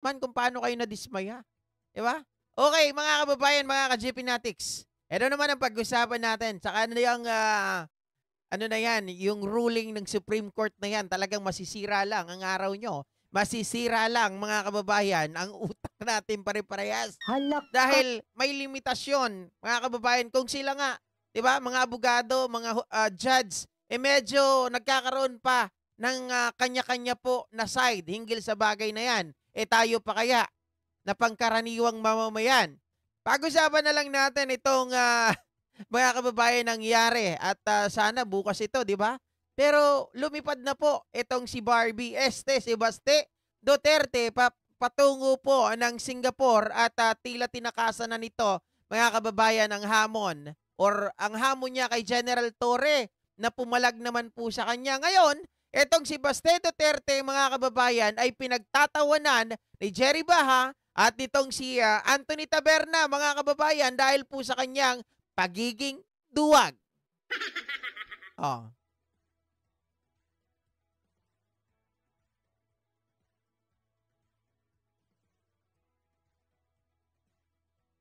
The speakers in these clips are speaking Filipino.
man kung paano kayo nadismaya. Di ba? Okay, mga kababayan, mga ka-GPnatics. Ito naman ang pag-usapan natin. Saka ano yung, ano na yan, yung ruling ng Supreme Court na yan, talagang masisira lang ang araw nyo. Masisira lang, mga kababayan, ang utak natin pare-parehas. Halak. Dahil may limitasyon, mga kababayan, kung sila nga, di ba, mga abogado, mga judge, medyo nagkakaroon pa ng kanya-kanya po na side hinggil sa bagay na yan. Tayo pa kaya na pangkaraniwang mamamayan. Pag-usapan na lang natin itong mga kababayan nangyari at sana bukas ito, di ba? Pero lumipad na po itong si Barbie si Baste Duterte patungo po ng Singapore at tila tinakasan na nito, mga kababayan, ang hamon or ang hamon niya kay General Torre na pumalag naman po sa kanya. Ngayon, itong si Baste Duterte, mga kababayan, ay pinagtatawanan ni Jerry Baha at nitong si Anthony Taberna, mga kababayan, dahil po sa kanyang pagiging duwag. Oh.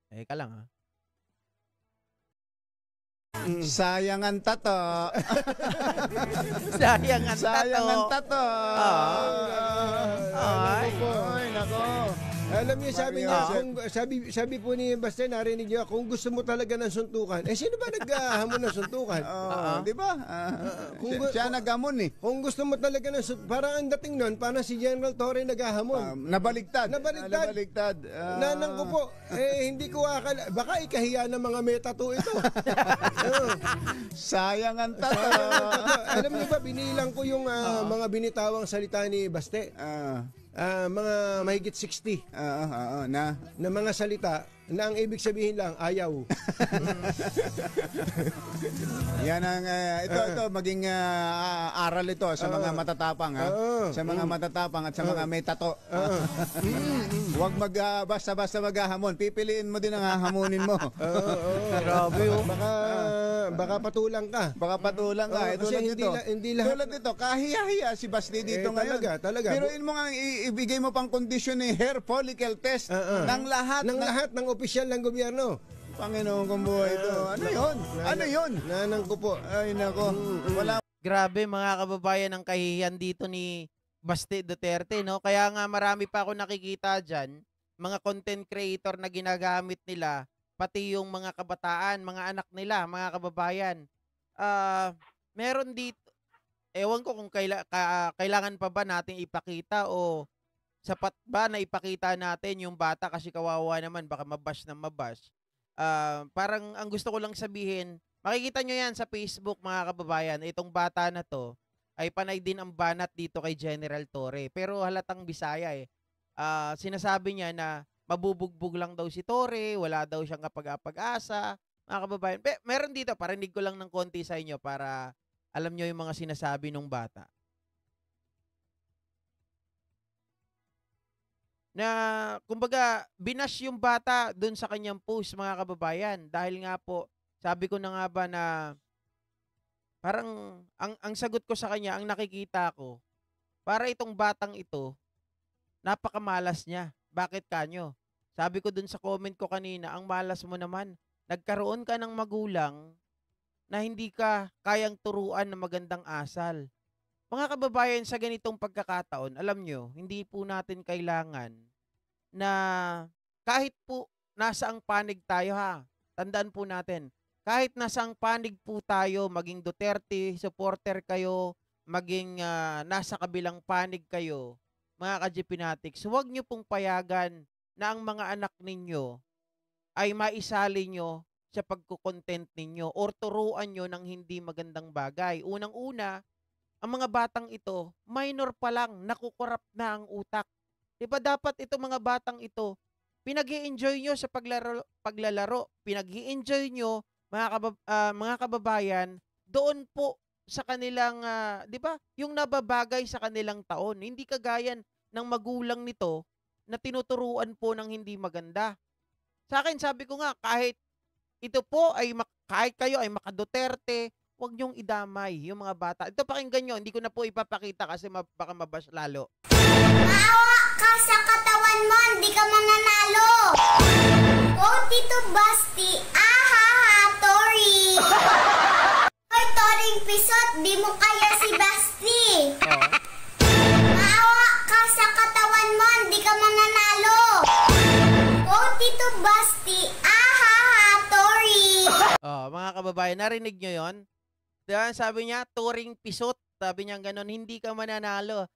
Teka lang ha. Sayang ang tato. Sayang ang tato. Sayang ang tato. Ay. Nako. Alam niyo, sabi niya, sabi po ni Baste, narinig niya, kung gusto mo talaga ng suntukan, sino ba naghahamon ng suntukan? Di ba? Siya naghamon eh. Kung gusto mo talaga ng suntukan, parang ang dating nun, parang si General Torre naghahamon. Nabaligtad. Nanang ko po, hindi ko akala, baka ikahiya ng mga metato ito. Sayang ang tato. Alam niyo ba, binilang ko yung mga binitawang salita ni Baste. Mga mahigit 60 na mga salita na ang ibig sabihin lang, ayaw. Yan ang, ito maging aral ito sa mga matatapang, ha? Sa mga matatapang at sa mga may tato. Huwag basta-basta maghahamon. Pipiliin mo din ang hahamonin mo. Grabe, oh. Baka patulang ka. Baka patulang ka. Tulad nito. Tulad nito, kahiya-hiya si Basti dito ngayon. Talaga. Pero mo nga, ibigay mo pang kondisyon ni hair follicle test ng lahat ng opisyal ng gobyerno. Panginoon kong buhay ito. Ano yun? Nanang ko po. Ay, nako. Wala. Grabe, mga kababayan, ang kahihiyan dito ni Baste Duterte, no? Kaya nga marami pa ako nakikita dyan, mga content creator na ginagamit nila, pati yung mga kabataan, mga anak nila, mga kababayan. Meron dito, ewan ko kung kailangan pa ba natin ipakita o sapat ba na ipakita natin yung bata kasi kawawa naman, baka mabash na mabash. Parang ang gusto ko lang sabihin, makikita nyo yan sa Facebook, mga kababayan, itong bata na to ay panay din ang banat dito kay General Torre. Pero halatang Bisaya eh. Sinasabi niya na mabubugbog lang daw si Torre, wala daw siyang kapag-asa, mga kababayan. Meron dito, parinig ko lang ng konti sa inyo para alam nyo yung mga sinasabi ng bata. Na kumbaga binash yung bata doon sa kanyang post, mga kababayan, dahil nga po sabi ko na nga ba na parang ang sagot ko sa kanya, ang nakikita ko, para itong batang ito napakamalas niya. Bakit kanyo? Sabi ko doon sa comment ko kanina, ang malas mo naman, nagkaroon ka ng magulang na hindi ka kayang turuan ng magandang asal. Mga kababayan, sa ganitong pagkakataon, alam nyo, hindi po natin kailangan na kahit po nasa ang panig tayo, ha, tandaan po natin, kahit nasa ang panig po tayo, maging Duterte supporter kayo, maging nasa kabilang panig kayo, mga ka-GPnatics, huwag nyo pong payagan na ang mga anak ninyo ay maisali nyo sa pagkukontent ninyo or turuan nyo ng hindi magandang bagay. Unang-una, ang mga batang ito, minor pa lang, nakukorap na ang utak. Diba dapat itong mga batang ito, pinag-i-enjoy nyo sa paglalaro, pinag-i-enjoy nyo, mga kababayan, doon po sa kanilang, diba, yung nababagay sa kanilang taon. Hindi kagaya ng magulang nito na tinuturuan po ng hindi maganda. Sa akin, sabi ko nga, kahit ito po ay, kahit kayo ay maka-Duterte, huwag niyong idamay yung mga bata. Ito pakinggan nyo, hindi ko na po ipapakita kasi baka mabash lalo. Maawa ka sa katawan katawan mo, hindi ka mananalo. Go, Tito Basti. Tori. Hoy, Toring Pisot, di mo kaya si Basti. Maawa ka sa katawan mo, hindi ka mananalo. Go, Tito Basti. Tori. Mga kababayan, narinig nyo yon? Diba, sabi niya, Turing Pisot. Sabi niya ganun, hindi ka mananalo.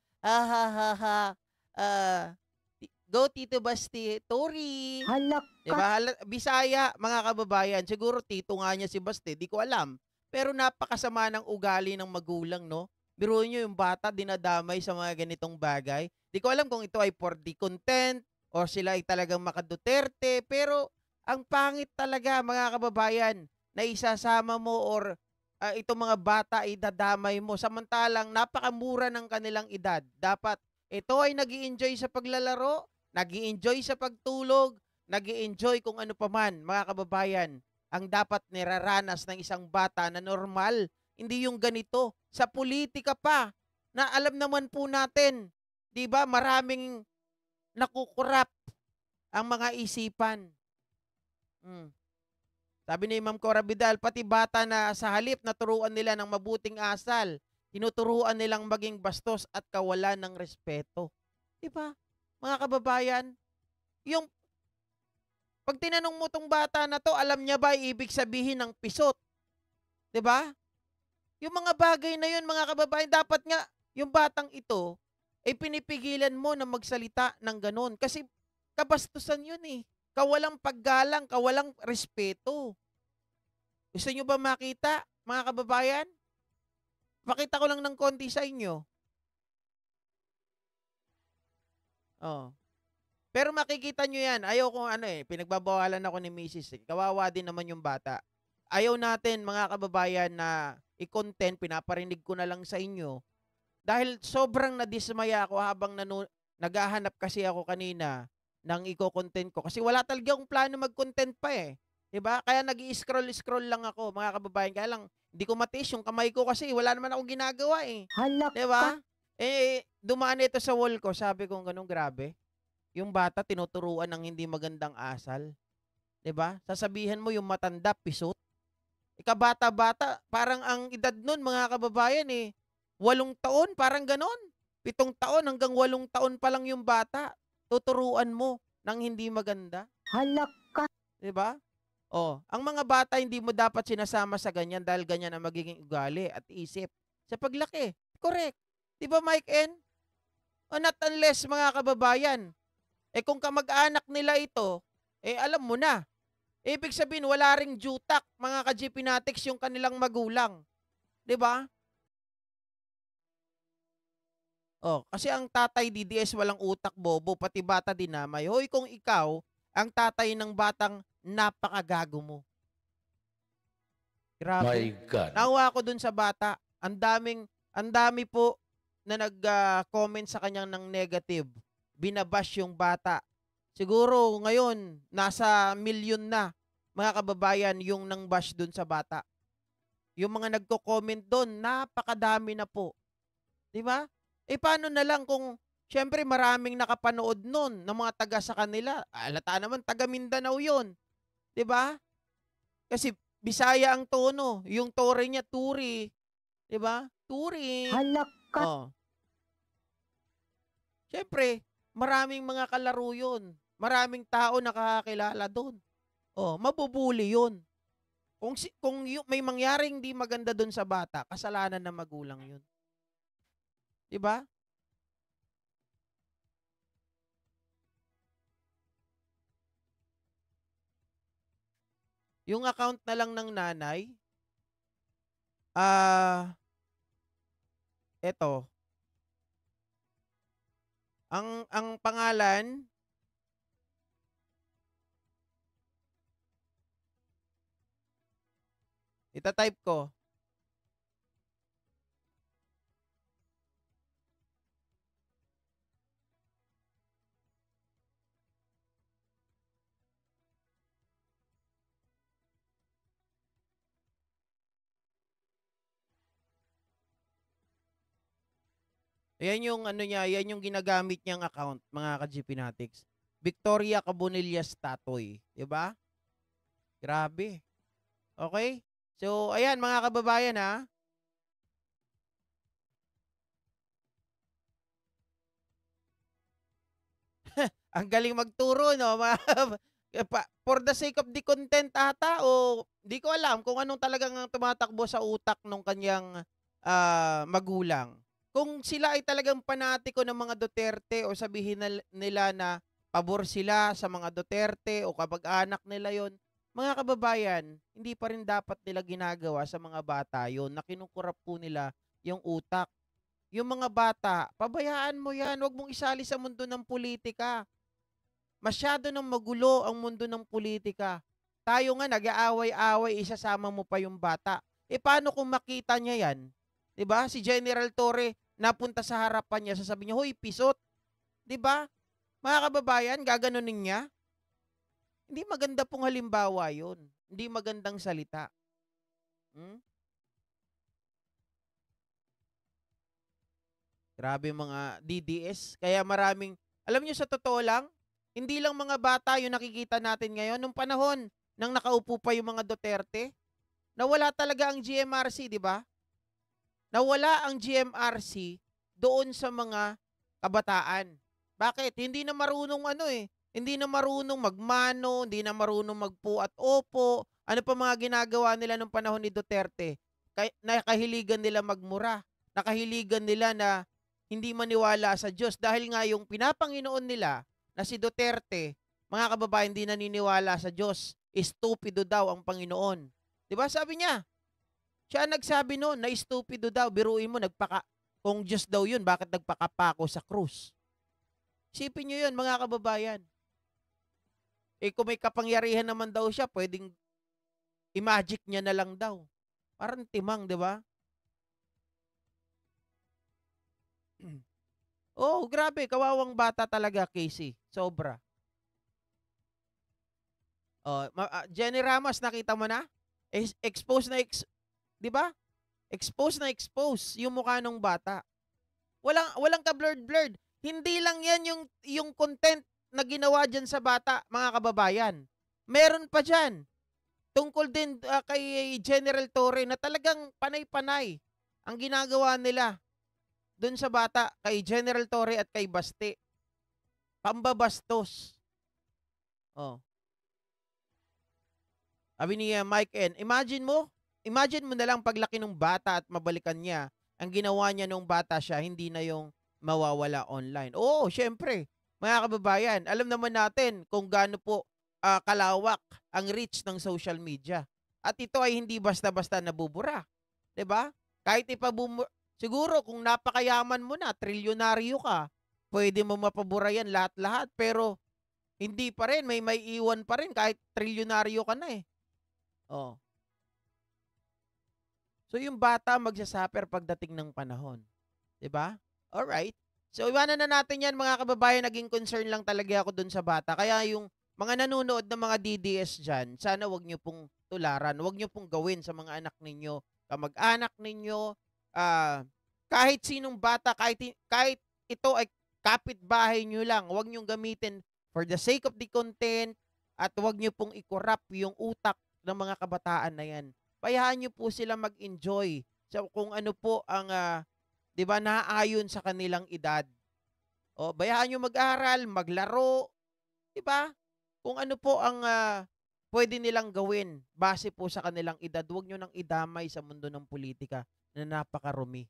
Go, Tito Basti. Tori. Halak ka. Diba? Bisaya, mga kababayan. Siguro tito nga niya si Basti. Di ko alam. Pero napakasama ng ugali ng magulang, no? Biruin nyo yung bata, dinadamay sa mga ganitong bagay. Di ko alam kung ito ay for the content or sila ay talagang makaduterte. Pero ang pangit talaga, mga kababayan, na isasama mo or itong mga bata ay dadamay mo. Samantalang napakamura ng kanilang edad. Dapat ito ay nag-i-enjoy sa paglalaro, nag-i-enjoy sa pagtulog, nag-i-enjoy kung ano paman, mga kababayan. Ang dapat niraranas ng isang bata na normal, hindi yung ganito. Sa politika pa, na alam naman po natin, di ba, maraming nakukurap ang mga isipan. Sabi ni Ma'am Cora Vidal, pati bata na sa halip na turuan nila ng mabuting asal, tinuturuan nilang maging bastos at kawalan ng respeto. Di ba, mga kababayan? Yung pag tinanong mo tong bata na to, alam niya ba ibig sabihin ng pisot? 'Di ba? Yung mga bagay na yun, mga kababayan, dapat nga yung batang ito ay pinipigilan mo na magsalita ng ganun. Kasi kabastusan yun eh. Kawalang paggalang, kawalang respeto. Gusto nyo ba makita, mga kababayan? Pakita ko lang ng konti sa inyo. Pero makikita nyo yan. Ayaw kong pinagbabawalan ako ni Mrs. Kawawa din naman yung bata. Ayaw natin, mga kababayan, na i-content, pinaparinig ko na lang sa inyo. Dahil sobrang nadismaya ako habang naghahanap kasi ako kanina ng i-content ko. Kasi wala talaga akong plano mag-content pa eh. Diba? Kaya nag-i-scroll lang ako, mga kababayan. Kaya lang, hindi ko matiis yung kamay ko kasi wala naman akong ginagawa eh. Halak diba? Dumaan ito sa wall ko. Sabi ko, ganun grabe. Yung bata tinuturuan ng hindi magandang asal. 'Di ba? Sasabihin mo yung matanda pisot. Ikabata-bata, parang ang edad nun, mga kababayan 8 taon, parang ganon. 7 taon hanggang 8 taon pa lang yung bata. Tuturuan mo ng hindi maganda. Halak ka. 'Di ba? Ang mga bata hindi mo dapat sinasama sa ganyan dahil ganyan ang magiging ugali at isip sa paglaki. Correct. 'Di ba, Mike N? Not unless, mga kababayan, kung kamag-anak nila ito, alam mo na. Ibig sabihin, wala ring jutak, mga ka-GPnatics, yung kanilang magulang. 'Di ba? Kasi ang tatay DDS walang utak, bobo, pati bata dinamay. Hoy, kung ikaw, ang tatay ng batang napakagago mo. Grabe. My God. Nawa ako dun sa bata. Ang dami po na nag-comment sa kanyang ng negative. Binabash yung bata. Siguro ngayon, nasa milyon na, mga kababayan, yung nang bash dun sa bata. Yung mga nagko-comment dun, napakadami na po. Diba? Paano na lang kung, syempre maraming nakapanood nun ng mga taga sa kanila. Alata naman, taga Mindanao yun. Diba? Kasi Bisaya ang tono. Yung tore niya, turi. Diba? Turi. Halak ka. Syempre, maraming mga kalaro yun. Maraming tao nakakakilala doon. Mabubuli yun. Kung may mangyaring di maganda doon sa bata, kasalanan ng magulang yun. Diba? Yung account na lang ng nanay, eto. Ang pangalan, itatype ko. Yan yung ano niya, yan yung ginagamit niyang account, mga ka-GPnatics. Victoria Cabonillas Tatoy, 'di ba? Grabe. Okay? So, ayan mga kababayan ha. Ang galing magturo, no? For the sake of the content ata o di ko alam kung anong talagang tumatakbo sa utak ng kanyang magulang. Kung sila ay talagang panatiko ng mga Duterte o sabihin nila na pabor sila sa mga Duterte o kapag-anak nila yon, mga kababayan, hindi pa rin dapat nila ginagawa sa mga bata yon na kinukurap po nila yung utak. Yung mga bata, pabayaan mo yan, huwag mong isali sa mundo ng politika. Masyado nang magulo ang mundo ng politika. Tayo nga nag-aaway-away, isasama mo pa yung bata. E paano kung makita niya yan? 'Di ba? Si General Torre napunta sa harapan niya, sasabihin niya, "Hoy, pisot." 'Di ba? Mga kababayan, gaganunin niya. Hindi maganda pong halimbawa 'yon. Hindi magandang salita. Grabe mga DDS. Kaya maraming, alam niyo sa totoo lang, hindi lang mga bata yung nakikita natin ngayon. Nung panahon nang nakaupo pa yung mga Duterte, nawala talaga ang GMRC, di ba? Nawala ang GMRC doon sa mga kabataan. Bakit? Hindi na marunong hindi na marunong magmano, hindi na marunong magpo at opo. Ano pa mga ginagawa nila nung panahon ni Duterte? Nakahiligan nila magmura. Nakahiligan nila na hindi maniwala sa Diyos dahil nga yung pinapanginoon nila na si Duterte, mga kababayan, hindi naniniwala sa Diyos. Estupido daw ang Panginoon. 'Di ba? Sabi niya. Siya nagsabi noon na estupido daw. Biruin mo, kung Diyos daw yun, bakit nagpakapako sa krus? Isipin niyo yun, mga kababayan. Kung may kapangyarihan naman daw siya, pwedeng i-magic niya na lang daw. Parang timang, 'di ba? Oh, grabe, kawawang bata talaga, Casey. Sobra. Oh, Jenny Ramos, nakita mo na? Expose na 'di ba? Expose na expose yung mukha ng bata. Walang ka-blurred. Hindi lang 'yan yung content na ginawa diyan sa bata, mga kababayan. Meron pa diyan. Tungkol din kay General Torre na talagang panay-panay ang ginagawa nila doon sa bata, kay General Torre at kay Baste. Pambabastos. Oh. Sabi ni Mike N, imagine mo na lang paglaki ng bata at mabalikan niya, ang ginawa niya nung bata siya, hindi na yung mawawala online. Oo, syempre. Mga kababayan, alam naman natin kung gaano po kalawak ang reach ng social media. At ito ay hindi basta-basta nabubura. 'Di ba? Kahit siguro kung napakayaman mo na, trilyonaryo ka, pwede mo mapabura yan lahat-lahat. Pero hindi pa rin, may iwan pa rin kahit trilyonaryo ka na eh. Oh. So yung bata magsasuffer pagdating ng panahon. 'Di ba? Alright. So iwanan na natin yan, mga kababayan. Naging concern lang talaga ako dun sa bata. Kaya yung mga nanonood ng mga DDS dyan, sana wag nyo pong tularan. Wag nyo pong gawin sa mga anak ninyo, kamag-anak ninyo, kahit sinong bata, kahit ito ay kapitbahay nyo lang, wag nyo gamitin for the sake of the content at wag nyo pong i-corrupt yung utak ng mga kabataan na yan. Bayaan nyo po sila mag-enjoy sa kung ano po ang 'di ba, naaayon sa kanilang edad. O bayaan nyo mag-aral, maglaro, 'di ba? Kung ano po ang pwede nilang gawin base po sa kanilang edad. Huwag nyo nang idamay sa mundo ng politika na napakarumi.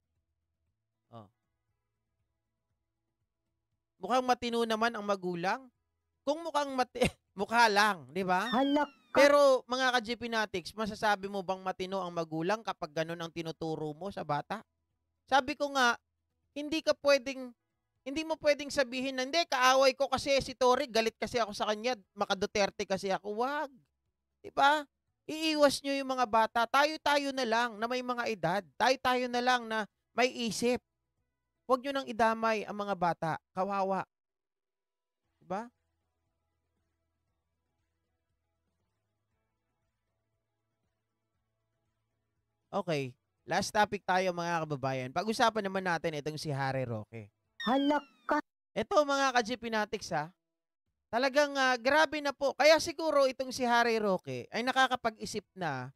Oh. Mukhang matino naman ang magulang. Kung mukha lang, 'di ba? Pero mga ka-GPnatics, masasabi mo bang matino ang magulang kapag ganun ang tinuturo mo sa bata? Sabi ko nga, hindi mo pwedeng sabihin na, hindi, kaaway ko kasi si Tory, galit kasi ako sa kanya, maka-Duterte kasi ako. Wag. Diba? Iiwas nyo yung mga bata. Tayo-tayo na lang na may mga edad. Tayo-tayo na lang na may isip. Huwag nyo nang idamay ang mga bata. Kawawa. Diba? Okay. Last topic tayo mga kababayan. Pag-usapan naman natin itong si Harry Roque. Halaka. Ito mga ka-GPnatics talagang grabe na po. Kaya siguro itong si Harry Roque ay nakakapag-isip na